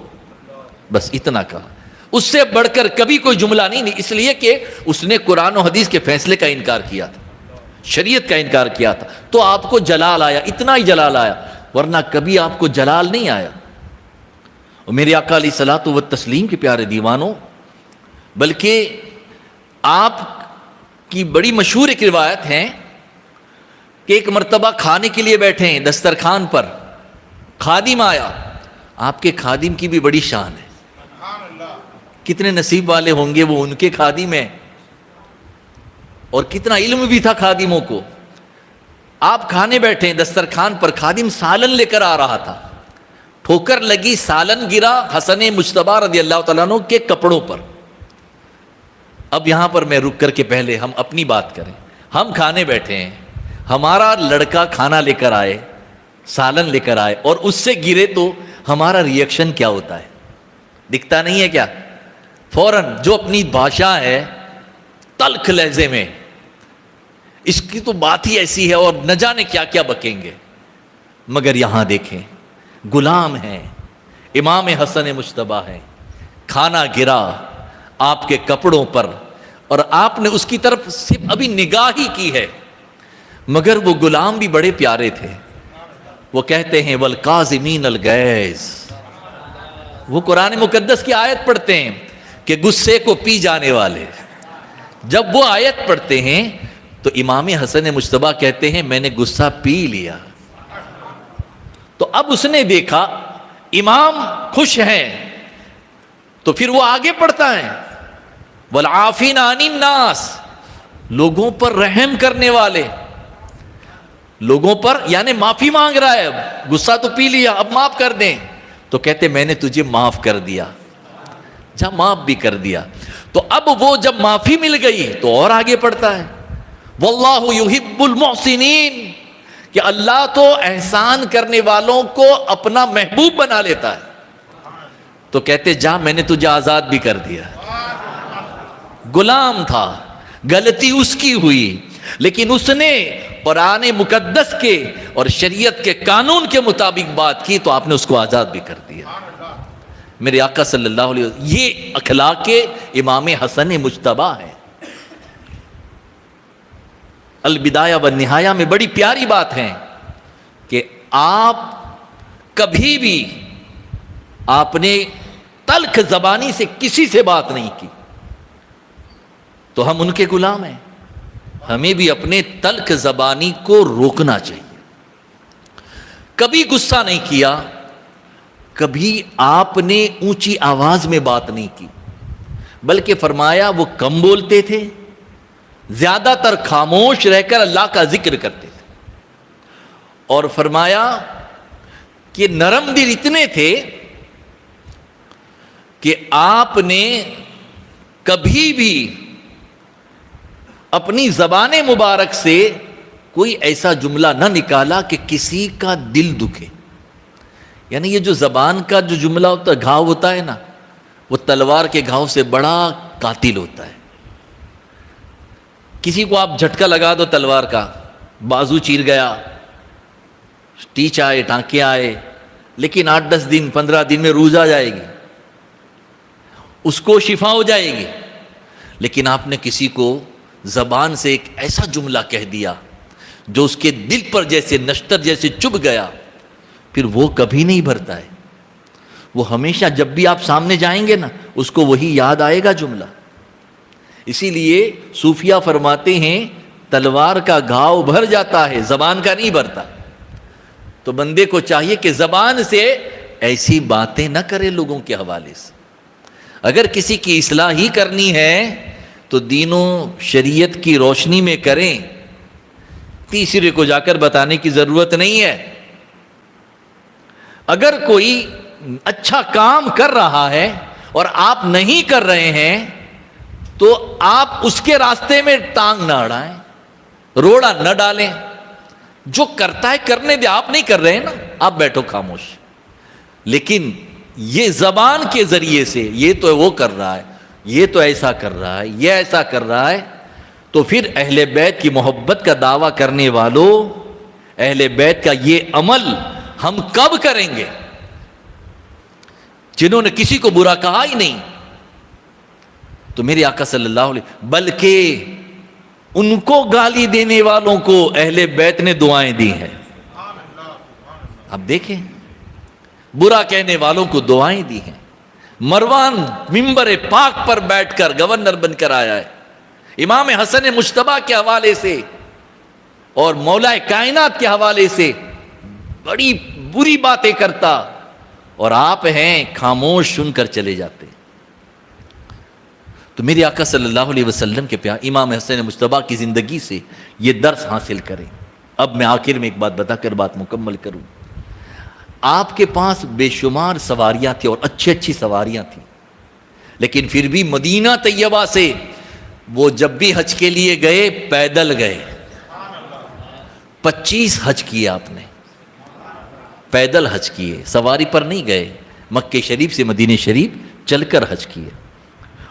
بس اتنا کہا. اس سے بڑھ کر کبھی کوئی جملہ نہیں، اس لیے کہ اس نے قرآن و حدیث کے فیصلے کا انکار کیا تھا، شریعت کا انکار کیا تھا. تو آپ کو جلال آیا، اتنا ہی جلال آیا، ورنہ کبھی آپ کو جلال نہیں آیا. اور میرے آقا علیہ الصلوۃ والتسلیم کے پیارے دیوانوں، بلکہ آپ کی بڑی مشہور ایک روایت ہے کہ ایک مرتبہ کھانے کے لیے بیٹھے ہیں دسترخوان پر، خادم آیا. آپ کے خادم کی بھی بڑی شان ہے، کتنے نصیب والے ہوں گے وہ ان کے خادم ہیں، اور کتنا علم بھی تھا خادموں کو. آپ کھانے بیٹھے ہیں دسترخوان پر، خادم سالن لے کر آ رہا تھا، ٹھوکر لگی، سالن گرا حسن مجتبی رضی اللہ تعالیٰ عنہ کے کپڑوں پر. اب یہاں پر میں رک کر کے پہلے ہم اپنی بات کریں. ہم کھانے بیٹھے ہیں، ہمارا لڑکا کھانا لے کر آئے، سالن لے کر آئے اور اس سے گرے تو ہمارا ریئیکشن کیا ہوتا ہے؟ دکھتا نہیں ہے کیا؟ فوراً جو اپنی بھاشا ہے تلخ لہجے میں، اس کی تو بات ہی ایسی ہے اور نہ جانے کیا کیا بکیں گے. مگر یہاں دیکھیں، غلام ہیں، امام حسن مجتبی ہیں، کھانا گرا آپ کے کپڑوں پر اور آپ نے اس کی طرف صرف ابھی نگاہ ہی کی ہے، مگر وہ غلام بھی بڑے پیارے تھے. وہ کہتے ہیں والکاظمین الغیظ، وہ قرآن مقدس کی آیت پڑھتے ہیں کہ غصے کو پی جانے والے. جب وہ آیت پڑھتے ہیں تو امام حسن مجتبی کہتے ہیں میں نے غصہ پی لیا. تو اب اس نے دیکھا امام خوش ہیں تو پھر وہ آگے پڑھتا ہے والعافین عن الناس، لوگوں پر رحم کرنے والے، لوگوں پر یعنی معافی مانگ رہا ہے. اب غصہ تو پی لیا، اب معاف کر دیں. تو کہتے میں نے تجھے معاف کر دیا، جا معاف بھی کر دیا. تو اب وہ جب معافی مل گئی تو اور آگے پڑھتا ہے واللہ یحب المحسنین، کہ اللہ تو احسان کرنے والوں کو اپنا محبوب بنا لیتا ہے. تو کہتے جا میں نے تجھے آزاد بھی کر دیا. غلام تھا، غلطی اس کی ہوئی، لیکن اس نے قرآن مقدس کے اور شریعت کے قانون کے مطابق بات کی تو آپ نے اس کو آزاد بھی کر دیا۔ میرے آقا صلی اللہ علیہ وسلم، یہ اخلاق امام حسن مجتبی ہے۔ البدایہ والنہایہ میں بڑی پیاری بات ہے کہ آپ کبھی بھی آپ نے تلخ زبانی سے کسی سے بات نہیں کی، تو ہم ان کے غلام ہیں، ہمیں بھی اپنے تلخ زبانی کو روکنا چاہیے۔ کبھی غصہ نہیں کیا، کبھی آپ نے اونچی آواز میں بات نہیں کی، بلکہ فرمایا وہ کم بولتے تھے، زیادہ تر خاموش رہ کر اللہ کا ذکر کرتے تھے، اور فرمایا کہ نرم دل اتنے تھے کہ آپ نے کبھی بھی اپنی زبان مبارک سے کوئی ایسا جملہ نہ نکالا کہ کسی کا دل دکھے۔ یعنی یہ جو زبان کا جو جملہ ہوتا ہے، گھاؤ ہوتا ہے نا، وہ تلوار کے گھاؤ سے بڑا قاتل ہوتا ہے۔ کسی کو آپ جھٹکا لگا دو تلوار کا، بازو چیر گیا، ٹیچ آئے، ٹانکے آئے، لیکن 8-10 دن 15 دن میں روز آ جائے گی، اس کو شفا ہو جائے گی۔ لیکن آپ نے کسی کو زبان سے ایک ایسا جملہ کہہ دیا جو اس کے دل پر جیسے نشتر جیسے چبھ گیا، پھر وہ کبھی نہیں بھرتا ہے، وہ ہمیشہ جب بھی آپ سامنے جائیں گے نا اس کو وہی یاد آئے گا جملہ۔ اسی لیے صوفیہ فرماتے ہیں تلوار کا گھاؤ بھر جاتا ہے، زبان کا نہیں بھرتا۔ تو بندے کو چاہیے کہ زبان سے ایسی باتیں نہ کرے لوگوں کے حوالے سے۔ اگر کسی کی اصلاح ہی کرنی ہے تو دین و شریعت کی روشنی میں کریں، تیسرے کو جا کر بتانے کی ضرورت نہیں ہے۔ اگر کوئی اچھا کام کر رہا ہے اور آپ نہیں کر رہے ہیں تو آپ اس کے راستے میں ٹانگ نہ اڑائیں، روڑا نہ ڈالیں۔ جو کرتا ہے کرنے دے، آپ نہیں کر رہے ہیں نا، آپ بیٹھو خاموش۔ لیکن یہ زبان کے ذریعے سے یہ تو وہ کر رہا ہے، یہ تو ایسا کر رہا ہے، یہ ایسا کر رہا ہے، تو پھر اہل بیت کی محبت کا دعویٰ کرنے والوں، اہل بیت کا یہ عمل ہم کب کریں گے؟ جنہوں نے کسی کو برا کہا ہی نہیں۔ تو میرے آقا صلی اللہ علیہ وسلم، بلکہ ان کو گالی دینے والوں کو اہل بیت نے دعائیں دی ہیں۔ اب دیکھیں، برا کہنے والوں کو دعائیں دی ہیں۔ مروان منبر پاک پر بیٹھ کر گورنر بن کر آیا ہے، امام حسن مجتبی کے حوالے سے اور مولا کائنات کے حوالے سے بڑی بری باتیں کرتا، اور آپ ہیں خاموش سن کر چلے جاتے۔ تو میرے آقا صلی اللہ علیہ وسلم کے پیار امام حسن مجتبی کی زندگی سے یہ درس حاصل کریں۔ اب میں آخر میں ایک بات بتا کر بات مکمل کروں۔ آپ کے پاس بے شمار سواریاں تھیں اور اچھی سواریاں تھیں، لیکن پھر بھی مدینہ طیبہ سے وہ جب بھی حج کے لیے گئے پیدل گئے۔ 25 حج کیے آپ نے، پیدل حج کیے، سواری پر نہیں گئے، مکہ شریف سے مدینہ شریف چل کر حج کیے۔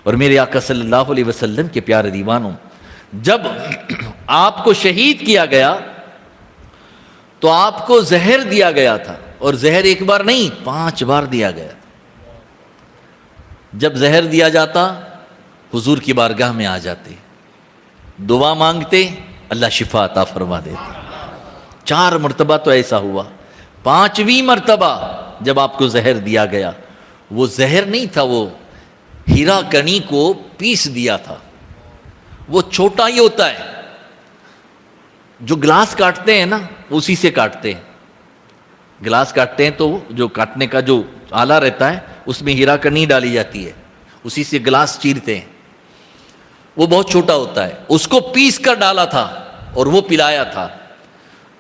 اور میرے آقا صلی اللہ علیہ وسلم کے پیارے دیوانوں، جب آپ کو شہید کیا گیا تو آپ کو زہر دیا گیا تھا، اور زہر ایک بار نہیں 5 بار دیا گیا تھا۔ جب زہر دیا جاتا حضور کی بارگاہ میں آ جاتے، دعا مانگتے، اللہ شفا عطا فرما دیتے۔ 4 مرتبہ تو ایسا ہوا، 5ویں مرتبہ جب آپ کو زہر دیا گیا، وہ زہر نہیں تھا، وہ ہیرا کنی کو پیس دیا تھا۔ وہ چھوٹا ہی ہوتا ہے، جو گلاس کاٹتے ہیں نا اسی سے کاٹتے ہیں۔ گلاس کاٹتے ہیں تو جو کاٹنے کا جو آلہ رہتا ہے اس میں ہیرا کنی ڈالی جاتی ہے، اسی سے گلاس چیرتے ہیں۔ وہ بہت چھوٹا ہوتا ہے، اس کو پیس کر ڈالا تھا اور وہ پلایا تھا۔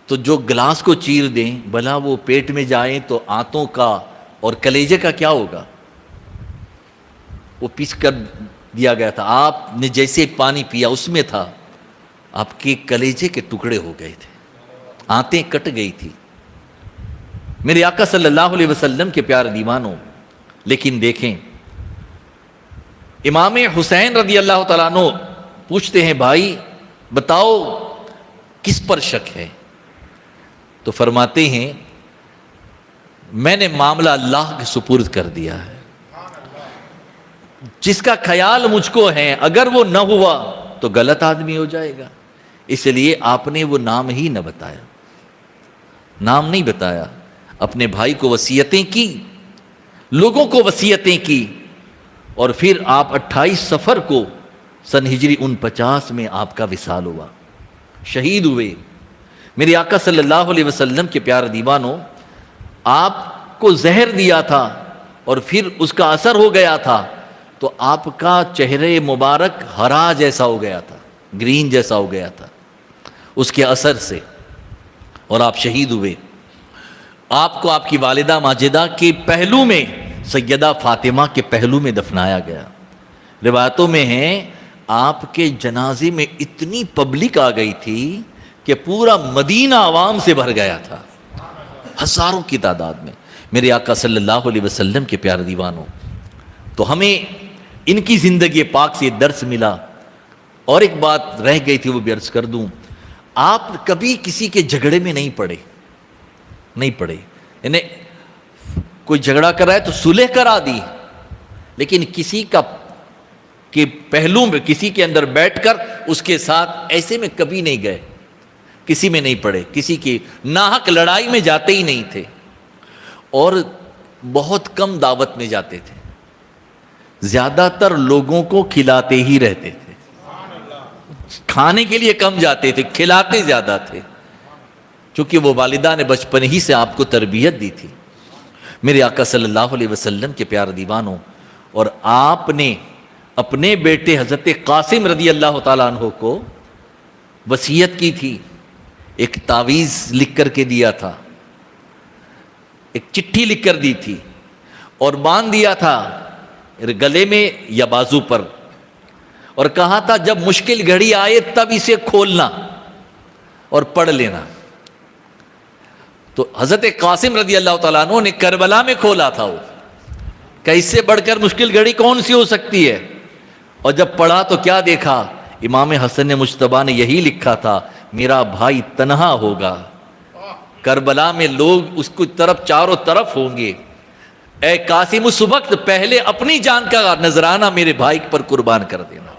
تو جو گلاس کو چیر دیں، بھلا وہ پیٹ میں جائیں تو آنتوں کا اور کلیجے کا کیا ہوگا؟ وہ پیس کر دیا گیا تھا۔ آپ نے جیسے پانی پیا اس میں تھا، آپ کے کلیجے کے ٹکڑے ہو گئے تھے، آنتیں کٹ گئی تھی۔ میرے آقا صلی اللہ علیہ وسلم کے پیارے دیوانوں، لیکن دیکھیں امام حسین رضی اللہ تعالیٰ عنہ پوچھتے ہیں، بھائی بتاؤ کس پر شک ہے؟ تو فرماتے ہیں میں نے معاملہ اللہ کے سپرد کر دیا ہے، جس کا خیال مجھ کو ہے اگر وہ نہ ہوا تو غلط آدمی ہو جائے گا، اس لیے آپ نے وہ نام ہی نہ بتایا، نام نہیں بتایا، اپنے بھائی کو وصیتیں کی، لوگوں کو وصیتیں کی، اور پھر آپ 28 صفر کو سن ہجری 49 میں آپ کا وصال ہوا، شہید ہوئے۔ میرے آقا صلی اللہ علیہ وسلم کے پیارے دیوانوں، آپ کو زہر دیا تھا اور پھر اس کا اثر ہو گیا تھا، تو آپ کا چہرے مبارک ہرا جیسا ہو گیا تھا، گرین جیسا ہو گیا تھا اس کے اثر سے، اور آپ شہید ہوئے۔ آپ کو آپ کی والدہ ماجدہ کے پہلو میں، سیدہ فاطمہ کے پہلو میں دفنایا گیا۔ روایتوں میں ہیں آپ کے جنازے میں اتنی پبلک آ گئی تھی کہ پورا مدینہ عوام سے بھر گیا تھا، ہزاروں کی تعداد میں۔ میرے آقا صلی اللہ علیہ وسلم کے پیارے دیوانوں، تو ہمیں ان کی زندگی پاک سے درس ملا۔ اور ایک بات رہ گئی تھی، وہ بھی عرض کر دوں، آپ کبھی کسی کے جھگڑے میں نہیں پڑے، یعنی کوئی جھگڑا کر رہا ہے تو صلح کرا دی، لیکن کسی کا کہ پہلو میں کسی کے اندر بیٹھ کر اس کے ساتھ ایسے میں کبھی نہیں گئے، کسی میں نہیں پڑے، کسی کی ناحق لڑائی میں جاتے ہی نہیں تھے، اور بہت کم دعوت میں جاتے تھے، زیادہ تر لوگوں کو کھلاتے ہی رہتے تھے، کھانے کے لیے کم جاتے تھے، کھلاتے زیادہ تھے، چونکہ وہ والدہ نے بچپن ہی سے آپ کو تربیت دی تھی۔ میرے آقا صلی اللہ علیہ وسلم کے پیارے دیوانوں، اور آپ نے اپنے بیٹے حضرت قاسم رضی اللہ تعالیٰ عنہ کو وصیت کی تھی، ایک تعویذ لکھ کر کے دیا تھا، ایک چٹھی لکھ کر دی تھی، اور باندھ دیا تھا گلے میں یا بازو پر، اور کہا تھا جب مشکل گھڑی آئے تب اسے کھولنا اور پڑھ لینا۔ تو حضرت قاسم رضی اللہ تعالیٰ عنہ نے کربلا میں کھولا تھا، وہ کہ اس سے بڑھ کر مشکل گھڑی کون سی ہو سکتی ہے، اور جب پڑھا تو کیا دیکھا، امام حسن مجتبیٰ نے یہی لکھا تھا، میرا بھائی تنہا ہوگا، کربلا میں لوگ اس کو طرف چاروں طرف ہوں گے، اے قاسم اس وقت پہلے اپنی جان کا نذرانہ میرے بھائی پر قربان کر دینا۔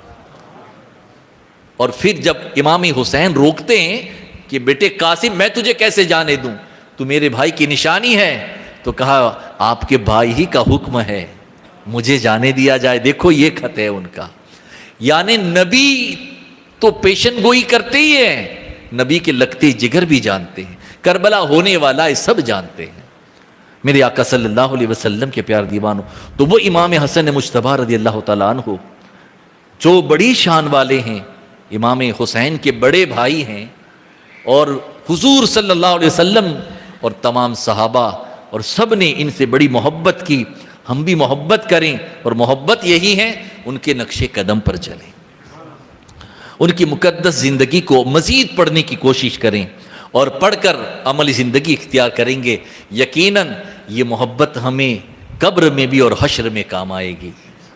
اور پھر جب امام حسین روکتے ہیں کہ بیٹے قاسم میں تجھے کیسے جانے دوں، تو میرے بھائی کی نشانی ہے، تو کہا آپ کے بھائی ہی کا حکم ہے، مجھے جانے دیا جائے۔ دیکھو یہ خط ہے ان کا، یعنی نبی تو پیشن گوئی کرتے ہی ہیں، نبی کے لگتے جگر بھی جانتے ہیں، کربلا ہونے والا ہے سب جانتے ہیں۔ میرے آقا صلی اللہ علیہ وسلم کے پیار دیوانوں، تو وہ امام حسن مجتبیٰ رضی اللہ تعالیٰ عنہ جو بڑی شان والے ہیں، امام حسین کے بڑے بھائی ہیں، اور حضور صلی اللہ علیہ وسلم اور تمام صحابہ اور سب نے ان سے بڑی محبت کی۔ ہم بھی محبت کریں، اور محبت یہی ہے ان کے نقش قدم پر چلیں، ان کی مقدس زندگی کو مزید پڑھنے کی کوشش کریں، اور پڑھ کر عملی زندگی اختیار کریں گے۔ یقیناً یہ محبت ہمیں قبر میں بھی اور حشر میں کام آئے گی۔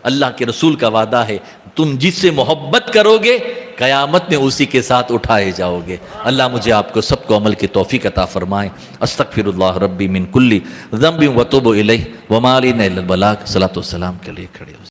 اللہ کے رسول کا وعدہ ہے، تم جس سے محبت کرو گے قیامت میں اسی کے ساتھ اٹھائے جاؤ گے۔ اللہ مجھے آپ کو سب کو عمل کی توفیق عطا فرمائے۔ استغفر اللہ ربی من کل ذنب واتوب الیہ وما علینا الا البلاغ۔ صلاۃ والسلام کے لیے کھڑے ہو۔